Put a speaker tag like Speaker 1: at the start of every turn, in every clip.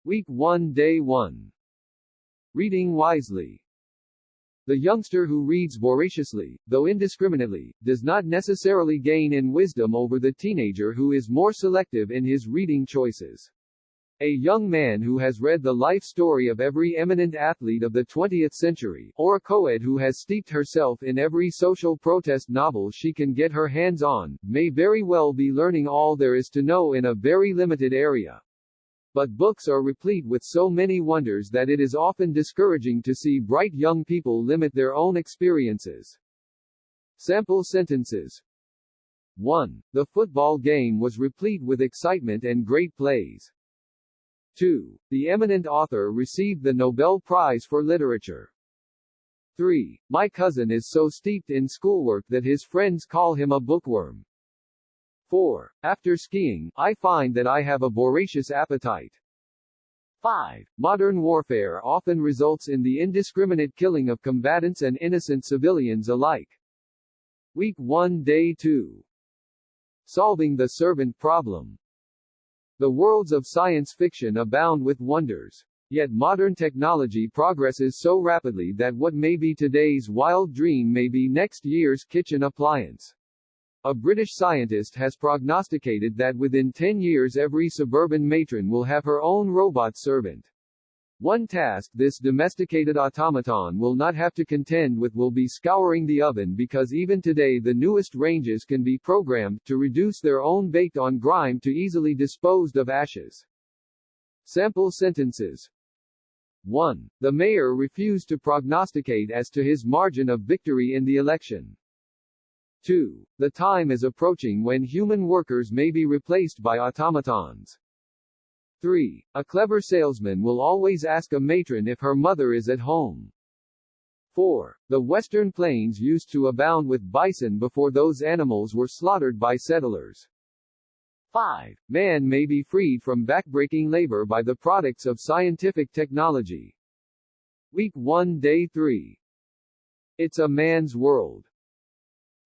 Speaker 1: Week 1 Day 1. Reading wisely. The youngster who reads voraciously, though indiscriminately, does not necessarily gain in wisdom over the teenager who is more selective in his reading choices. A young man who has read the life story of every eminent athlete of the 20th century, or a co-ed who has steeped herself in every social protest novel she can get her hands on, may very well be learning all there is to know in a very limited area. But books are replete with so many wonders that it is often discouraging to see bright young people limit their own experiences. Sample sentences. 1. The football game was replete with excitement and great plays. 2. The eminent author received the Nobel Prize for Literature. 3. My cousin is so steeped in schoolwork that his friends call him a bookworm. 4. After skiing, I find that I have a voracious appetite. 5. Modern warfare often results in the indiscriminate killing of combatants and innocent civilians alike. Week 1 Day 2. Solving the serpent problem. The worlds of science fiction abound with wonders. Yet modern technology progresses so rapidly that what may be today's wild dream may be next year's kitchen appliance. A British scientist has prognosticated that within 10 years every suburban matron will have her own robot servant. One task this domesticated automaton will not have to contend with will be scouring the oven, because even today the newest ranges can be programmed to reduce their own baked-on grime to easily disposed of ashes. Sample sentences. 1. The mayor refused to prognosticate as to his margin of victory in the election. 2. The time is approaching when human workers may be replaced by automatons. 3. A clever salesman will always ask a matron if her mother is at home. 4. The Western Plains used to abound with bison before those animals were slaughtered by settlers. 5. Man may be freed from backbreaking labor by the products of scientific technology. Week 1 Day 3. It's a man's world.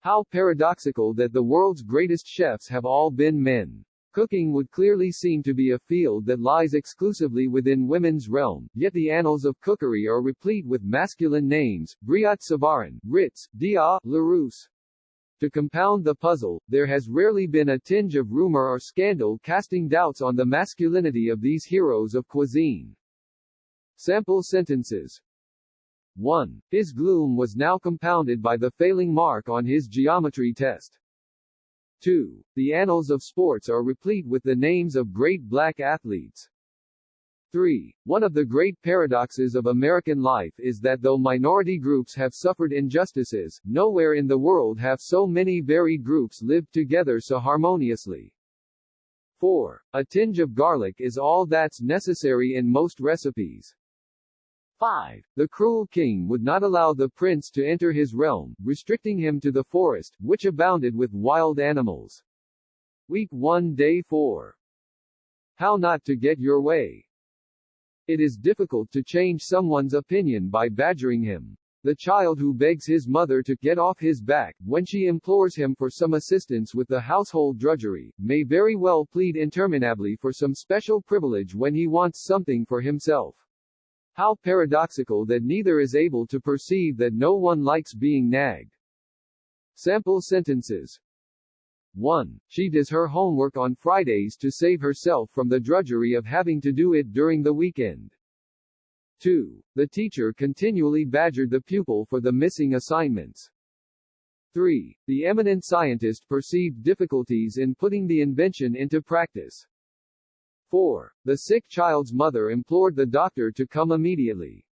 Speaker 1: How paradoxical that the world's greatest chefs have all been men. Cooking would clearly seem to be a field that lies exclusively within women's realm, yet the annals of cookery are replete with masculine names: Briot Savarin, Ritz, Dia, Larousse. To compound the puzzle, there has rarely been a tinge of rumor or scandal casting doubts on the masculinity of these heroes of cuisine. Sample sentences. 1. His gloom was now compounded by the failing mark on his geometry test. 2. The annals of sports are replete with the names of great black athletes. 3. One of the great paradoxes of American life is that though minority groups have suffered injustices, nowhere in the world have so many varied groups lived together so harmoniously. 4. A tinge of garlic is all that's necessary in most recipes. 5. The cruel king would not allow the prince to enter his realm, restricting him to the forest, which abounded with wild animals. Week 1 Day 4. How not to get your way. It is difficult to change someone's opinion by badgering him. The child who begs his mother to get off his back, when she implores him for some assistance with the household drudgery, may very well plead interminably for some special privilege when he wants something for himself. How paradoxical that neither is able to perceive that no one likes being nagged. Sample sentences. 1. She does her homework on Fridays to save herself from the drudgery of having to do it during the weekend. 2. The teacher continually badgered the pupil for the missing assignments. 3. The eminent scientist perceived difficulties in putting the invention into practice. 4. The sick child's mother implored the doctor to come immediately.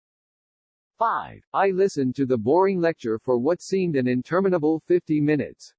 Speaker 1: 5. I listened to the boring lecture for what seemed an interminable 50 minutes.